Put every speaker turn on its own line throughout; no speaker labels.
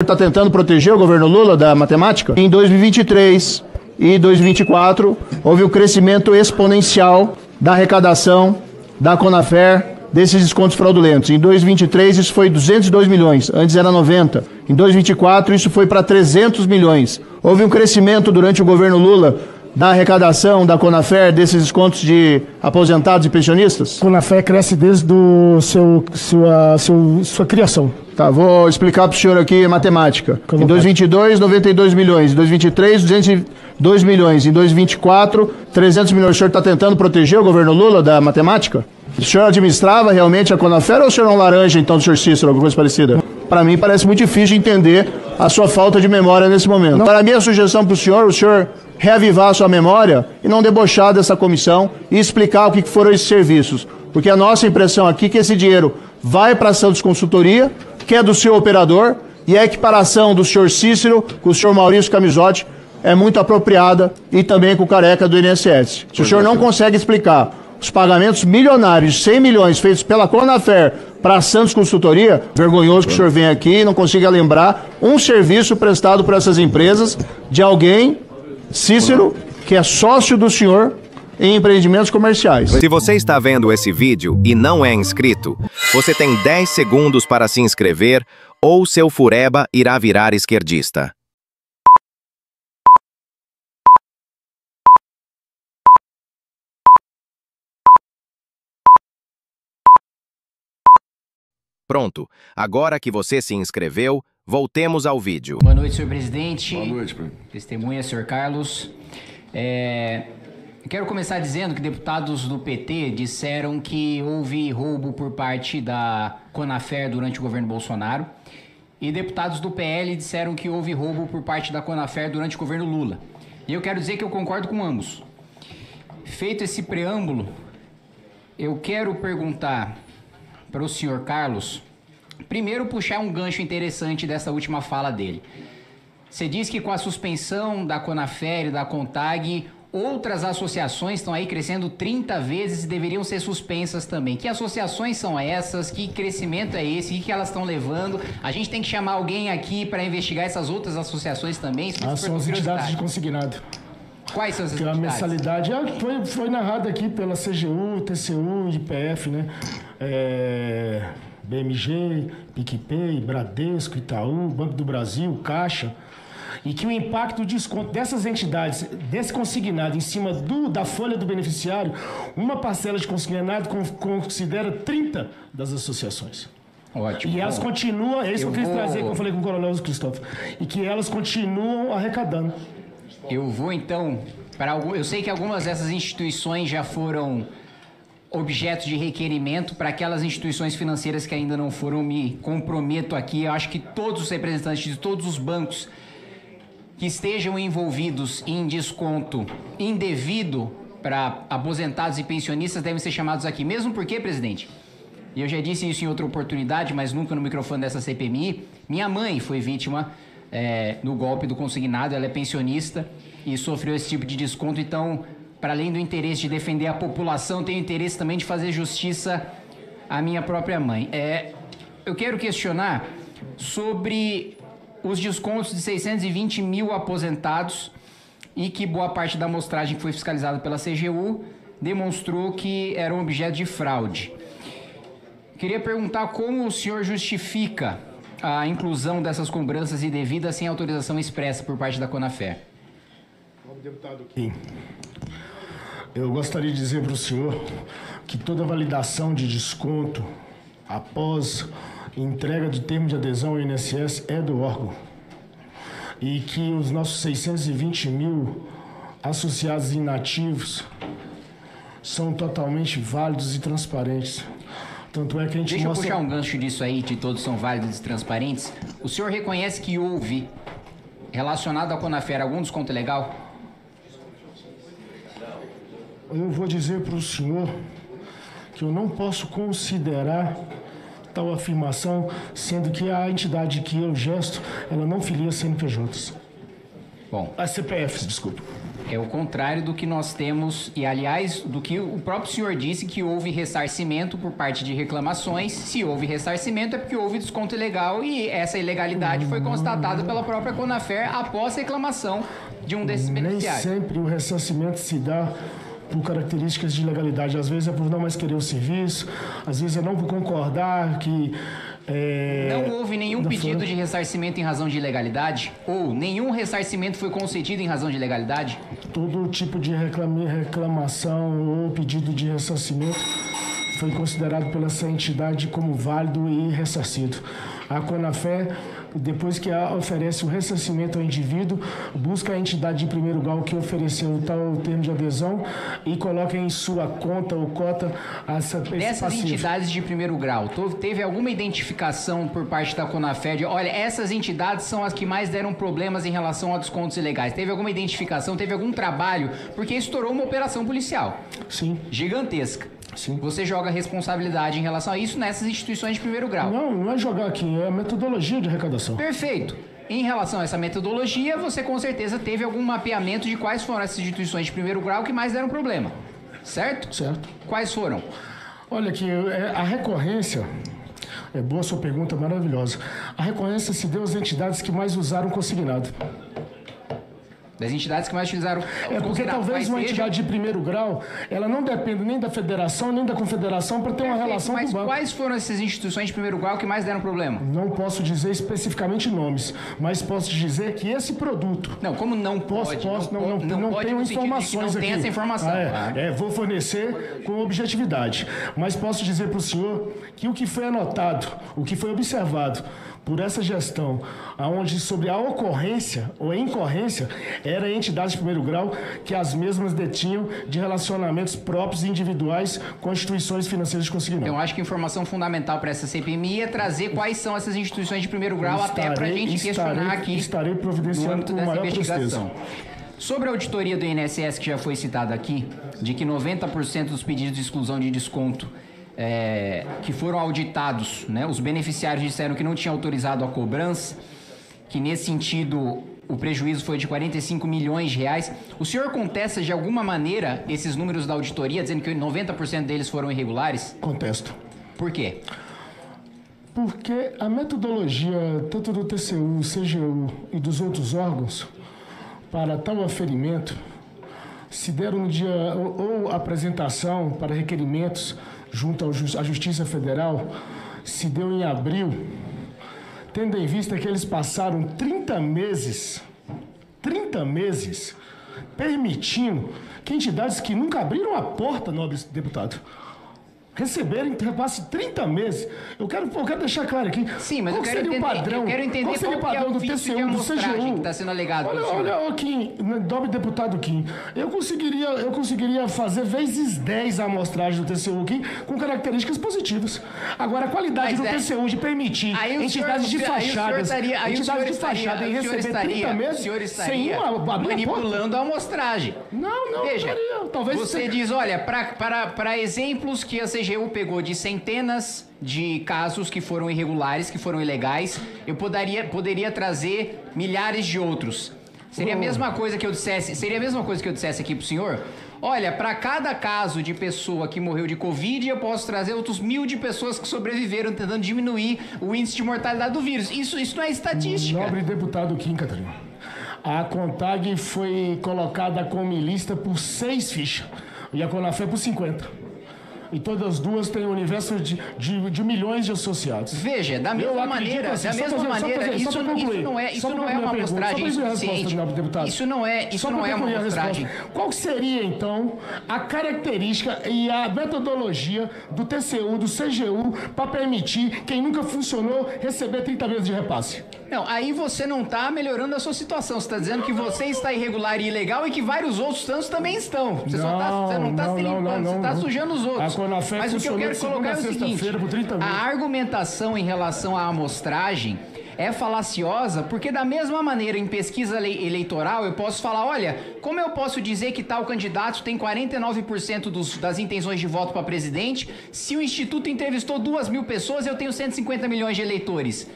Está tentando proteger o governo Lula da matemática? Em 2023 e 2024, houve um crescimento exponencial da arrecadação da Conafer desses descontos fraudulentos. Em 2023, isso foi 202 milhões, antes era 90. Em 2024, isso foi para 300 milhões. Houve um crescimento durante o governo Lula da arrecadação da Conafer desses descontos de aposentados e pensionistas?
A Conafer cresce desde sua criação.
Tá, vou explicar para o senhor aqui matemática. Em 2022, 92 milhões. Em 2023, 202 milhões. Em 2024, 300 milhões. O senhor está tentando proteger o governo Lula da matemática? O senhor administrava realmente a Conafer ou o senhor é um laranja, então, do senhor Cícero, alguma coisa parecida? Para mim, parece muito difícil entender a sua falta de memória nesse momento. Para mim, a sugestão para o senhor reavivar a sua memória e não debochar dessa comissão e explicar o que foram esses serviços. Porque a nossa impressão aqui é que esse dinheiro vai para a Santos Consultoria, que é do seu operador, e a equiparação do senhor Cícero com o senhor Maurício Camisotti é muito apropriada, e também com o careca do INSS. Se o senhor não consegue explicar os pagamentos milionários de 100 milhões feitos pela Conafer para a Santos Consultoria, vergonhoso que o senhor venha aqui e não consiga lembrar um serviço prestado por essas empresas de alguém, Cícero, que é sócio do senhor em empreendimentos comerciais.
Se você está vendo esse vídeo e não é inscrito, você tem 10 segundos para se inscrever ou seu fureba irá virar esquerdista. Pronto, agora que você se inscreveu, voltemos ao vídeo.
Boa noite, senhor presidente.
Boa noite,
testemunha, senhor Carlos. Quero começar dizendo que deputados do PT disseram que houve roubo por parte da Conafer durante o governo Bolsonaro, e deputados do PL disseram que houve roubo por parte da Conafer durante o governo Lula. E eu quero dizer que eu concordo com ambos. Feito esse preâmbulo, eu quero perguntar para o senhor Carlos, primeiro puxar um gancho interessante dessa última fala dele. Você diz que com a suspensão da Conafer e da Contag, outras associações estão aí crescendo 30 vezes e deveriam ser suspensas também. Que associações são essas? Que crescimento é esse? O que elas estão levando? A gente tem que chamar alguém aqui para investigar essas outras associações também?
São as entidades de consignado.
Quais são as
entidades? A mensalidade foi narrada aqui pela CGU, TCU, IPF, né? BMG, PicPay, Bradesco, Itaú, Banco do Brasil, Caixa, e que o impacto do desconto dessas entidades, desse consignado em cima da folha do beneficiário, uma parcela de consignado considera 30 das associações.
Ótimo.
E elas continuam, é isso que eu quis trazer, que eu falei com o Coronel Cristóvão, e que elas continuam arrecadando.
Eu vou então para eu sei que algumas dessas instituições já foram objetos de requerimento. Para aquelas instituições financeiras que ainda não foram, me comprometo aqui, eu acho que todos os representantes de todos os bancos que estejam envolvidos em desconto indevido para aposentados e pensionistas devem ser chamados aqui. Mesmo porque, presidente, e eu já disse isso em outra oportunidade, mas nunca no microfone dessa CPMI, minha mãe foi vítima no golpe do consignado, ela é pensionista e sofreu esse tipo de desconto. Então, para além do interesse de defender a população, tenho interesse também de fazer justiça à minha própria mãe. Eu quero questionar sobre os descontos de 620 mil aposentados, e que boa parte da amostragem que foi fiscalizada pela CGU demonstrou que eram objeto de fraude. Queria perguntar como o senhor justifica a inclusão dessas cobranças indevidas sem autorização expressa por parte da Conafer.
Deputado aqui, eu gostaria de dizer para o senhor que toda validação de desconto após entrega de termo de adesão ao INSS é do órgão, e que os nossos 620 mil associados inativos são totalmente válidos e transparentes. Tanto é que a gente
Deixa eu puxar um gancho disso aí, de todos são válidos e transparentes. O senhor reconhece que houve, relacionado à Conafer, algum desconto ilegal?
Eu vou dizer para o senhor que eu não posso considerar tal afirmação, sendo que a entidade que eu gesto, ela não filia CNPJs.
Bom,
As CPFs, desculpa.
é o contrário do que nós temos, e aliás, do que o próprio senhor disse, que houve ressarcimento por parte de reclamações. Se houve ressarcimento é porque houve desconto ilegal e essa ilegalidade foi constatada pela própria Conafer após reclamação de um desses
Nem
beneficiários.
sempre o ressarcimento se dá por características de legalidade. Às vezes é por não mais querer o serviço, às vezes é não por concordar que...
Não houve nenhum pedido de ressarcimento em razão de ilegalidade? Ou nenhum ressarcimento foi concedido em razão de ilegalidade?
Todo tipo de reclamação ou pedido de ressarcimento foi considerado pela essa entidade como válido e ressarcido. A Conafer, depois que oferece o ressarcimento ao indivíduo, busca a entidade de primeiro grau que ofereceu o tal termo de adesão e coloca em sua conta ou cota esse
Dessas
passivo.
entidades de primeiro grau, teve alguma identificação por parte da Conafer de, olha, essas entidades são as que mais deram problemas em relação a descontos ilegais? Teve alguma identificação, teve algum trabalho? Porque estourou uma operação policial
Sim.
gigantesca.
Sim.
Você joga responsabilidade em relação a isso nessas instituições de primeiro grau.
Não é jogar aqui, é a metodologia de arrecadação.
Perfeito. Em relação a essa metodologia, você com certeza teve algum mapeamento de quais foram as instituições de primeiro grau que mais deram problema. Certo?
Certo.
Quais foram?
Olha aqui, a recorrência, é boa sua pergunta, maravilhosa. A recorrência se deu às entidades que mais usaram consignado.
Das entidades que mais utilizaram...
É porque talvez uma entidade de primeiro grau, ela não depende nem da federação, nem da confederação para ter uma relação com o
Mas
banco.
quais foram essas instituições de primeiro grau que mais deram problema?
Não posso dizer especificamente nomes, mas posso dizer que esse produto...
Não, como não pode?
Não
pode
tenho
no sentido de que
informações
não tem
aqui.
essa informação.
Vou fornecer com objetividade. Mas posso dizer para o senhor que o que foi anotado, o que foi observado por essa gestão, aonde sobre a ocorrência ou a incorrência, era entidades de primeiro grau que as mesmas detinham de relacionamentos próprios e individuais com instituições financeiras de consignado.
Eu acho que a informação fundamental para essa CPMI é trazer quais são essas instituições de primeiro grau até para a gente questionar aqui
Estarei
no
providenciando
âmbito
com
dessa
maior
investigação.
presteza.
Sobre a auditoria do INSS, que já foi citada aqui, de que 90% dos pedidos de exclusão de desconto que foram auditados, né, os beneficiários disseram que não tinham autorizado a cobrança, que nesse sentido o prejuízo foi de 45 milhões de reais. O senhor contesta de alguma maneira esses números da auditoria, dizendo que 90% deles foram irregulares?
Contesto.
Por quê?
Porque a metodologia, tanto do TCU, CGU e dos outros órgãos, para tal aferimento, se deram no dia ou apresentação para requerimentos junto à Justiça Federal, se deu em abril, tendo em vista que eles passaram 30 meses, permitindo que entidades que nunca abriram a porta, nobre deputado, receberem repasse 30 meses. Eu quero deixar claro aqui.
Sim, mas
qual
eu quero
seria
entender,
o padrão,
eu quero entender
qual seria o
qual que é
padrão
o
do
vício de
TCU, do
amostragem
CGU.
que está sendo alegado pelo senhor.
Olha, Kim, nobre deputado Kim, eu conseguiria fazer vezes 10 a amostragem do TCU Kim com características positivas. Agora, a qualidade do TCU de permitir entidades de fachadas em receber 30 meses sem uma
manipulando a amostragem.
Não,
Veja,
talvez
você diz, olha, para exemplos que a CGU pegou de centenas de casos que foram irregulares, que foram ilegais, eu poderia trazer milhares de outros. Seria a mesma coisa que eu dissesse aqui pro senhor? Olha, para cada caso de pessoa que morreu de Covid, eu posso trazer outros 1.000 de pessoas que sobreviveram tentando diminuir o índice de mortalidade do vírus. Isso não é estatística.
Nobre deputado Kim, Catarina. A CONTAG foi colocada como lista por 6 fichas e a Conafer por 50. E todas as duas têm um universo de milhões de associados.
Veja, da mesma maneira, isso não é uma amostragem suficiente. Isso não é uma amostragem.
Qual seria, então, a característica e a metodologia do TCU, do CGU, para permitir quem nunca funcionou receber 30 meses de repasse?
Não, aí você não está melhorando a sua situação. Você está dizendo que você está irregular e ilegal e que vários outros tantos também estão. Você não está se limpando, você está sujando os outros. Mas o que eu quero colocar é o seguinte: a argumentação em relação à amostragem é falaciosa, porque da mesma maneira em pesquisa eleitoral eu posso falar, olha, como eu posso dizer que tal candidato tem 49% das intenções de voto para presidente, se o Instituto entrevistou 2.000 pessoas e eu tenho 150 milhões de eleitores?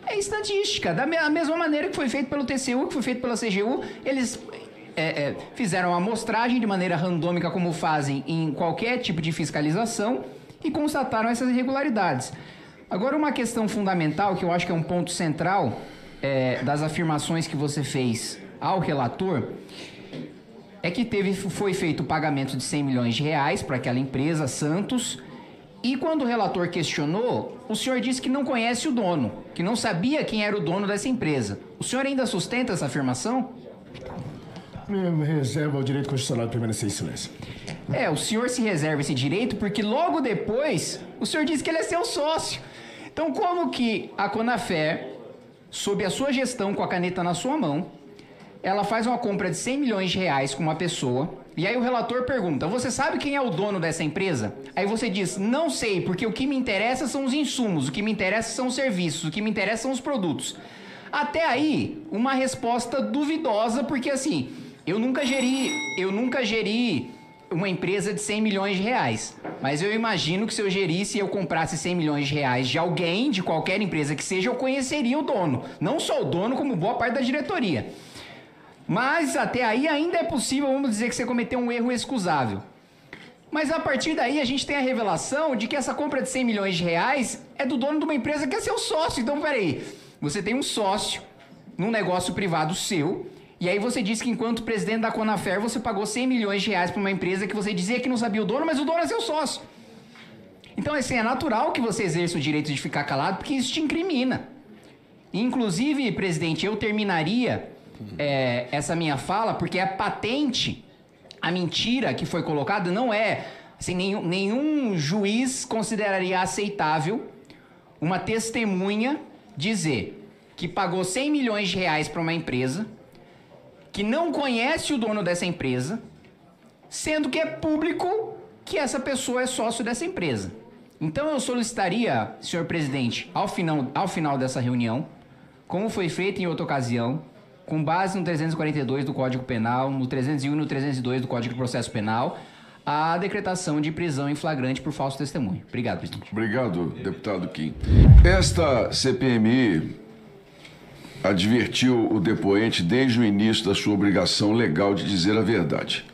é estatística. Da mesma maneira que foi feito pelo TCU, que foi feito pela CGU, eles fizeram a amostragem de maneira randômica, como fazem em qualquer tipo de fiscalização, e constataram essas irregularidades. Agora, uma questão fundamental, que eu acho que é um ponto central das afirmações que você fez ao relator, é que foi feito o pagamento de 100 milhões de reais para aquela empresa, Santos, e quando o relator questionou, o senhor disse que não conhece o dono, que não sabia quem era o dono dessa empresa. O senhor ainda sustenta essa afirmação?
Me reserva o direito constitucional de permanecer em silêncio.
O senhor se reserva esse direito porque logo depois o senhor disse que ele é seu sócio. Então, como que a Conafer, sob a sua gestão, com a caneta na sua mão, ela faz uma compra de 100 milhões de reais com uma pessoa, e aí o relator pergunta, você sabe quem é o dono dessa empresa? Aí você diz, não sei, porque o que me interessa são os insumos, o que me interessa são os serviços, o que me interessa são os produtos. Até aí, uma resposta duvidosa, porque assim, eu nunca geri uma empresa de 100 milhões de reais, mas eu imagino que se eu gerisse e eu comprasse 100 milhões de reais de alguém, de qualquer empresa que seja, eu conheceria o dono. Não só o dono, como boa parte da diretoria. Mas até aí ainda é possível, vamos dizer que você cometeu um erro excusável. Mas a partir daí a gente tem a revelação de que essa compra de 100 milhões de reais é do dono de uma empresa que é seu sócio. Então, peraí, você tem um sócio num negócio privado seu, e aí você diz que enquanto presidente da Conafer você pagou 100 milhões de reais para uma empresa que você dizia que não sabia o dono, mas o dono é seu sócio. Então, assim, é natural que você exerça o direito de ficar calado, porque isso te incrimina. Inclusive, presidente, eu terminaria essa minha fala, porque é patente a mentira que foi colocada, não é, assim, nenhum juiz consideraria aceitável uma testemunha dizer que pagou 100 milhões de reais para uma empresa, que não conhece o dono dessa empresa, sendo que é público que essa pessoa é sócio dessa empresa. Então eu solicitaria, senhor presidente, ao final dessa reunião, como foi feito em outra ocasião, com base no 342 do Código Penal, no 301 e no 302 do Código de Processo Penal, a decretação de prisão em flagrante por falso testemunho. Obrigado, presidente.
Obrigado, deputado Kim. Esta CPMI advertiu o depoente desde o início da sua obrigação legal de dizer a verdade.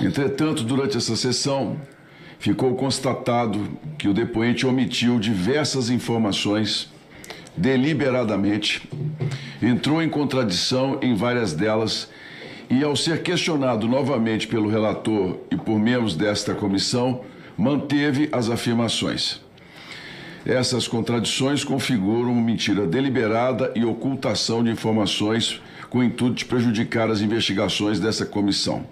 Entretanto, durante essa sessão, ficou constatado que o depoente omitiu diversas informações deliberadamente, entrou em contradição em várias delas e, ao ser questionado novamente pelo relator e por membros desta comissão, manteve as afirmações. Essas contradições configuram mentira deliberada e ocultação de informações com o intuito de prejudicar as investigações dessa comissão.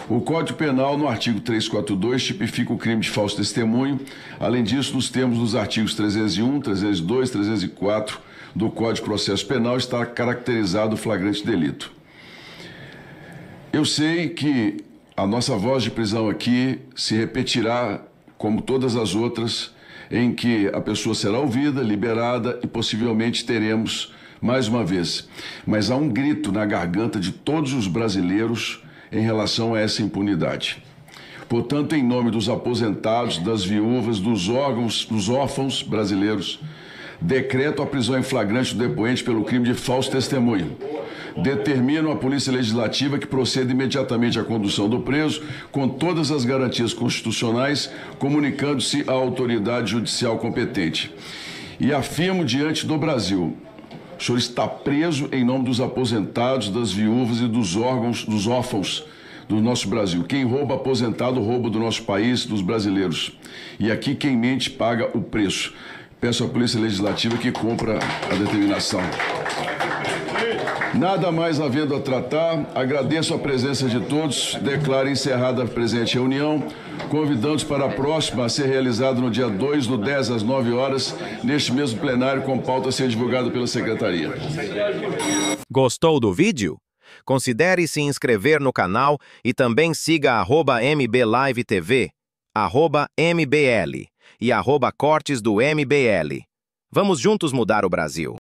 O Código Penal, no artigo 342, tipifica o crime de falso testemunho. Além disso, nos termos dos artigos 301, 302, 304 do Código de Processo Penal, está caracterizado o flagrante delito. Eu sei que a nossa voz de prisão aqui se repetirá, como todas as outras, em que a pessoa será ouvida, liberada e possivelmente teremos mais uma vez. Mas há um grito na garganta de todos os brasileiros em relação a essa impunidade. Portanto, em nome dos aposentados, das viúvas, dos órfãos brasileiros, decreto a prisão em flagrante do depoente pelo crime de falso testemunho. Determino à Polícia Legislativa que proceda imediatamente à condução do preso, com todas as garantias constitucionais, comunicando-se à autoridade judicial competente. E afirmo diante do Brasil: o senhor está preso em nome dos aposentados, das viúvas e dos órfãos do nosso Brasil. Quem rouba aposentado, rouba do nosso país, dos brasileiros. E aqui quem mente paga o preço. Peço à Polícia Legislativa que cumpra a determinação. Nada mais havendo a tratar, agradeço a presença de todos, declaro encerrada a presente reunião, convidando-os para a próxima a ser realizada no dia 2 do 10 às 9 horas, neste mesmo plenário, com pauta a ser divulgada pela Secretaria.
Gostou do vídeo? Considere se inscrever no canal e também siga @MBLiveTV, @MBL e @Cortes do MBL. Vamos juntos mudar o Brasil.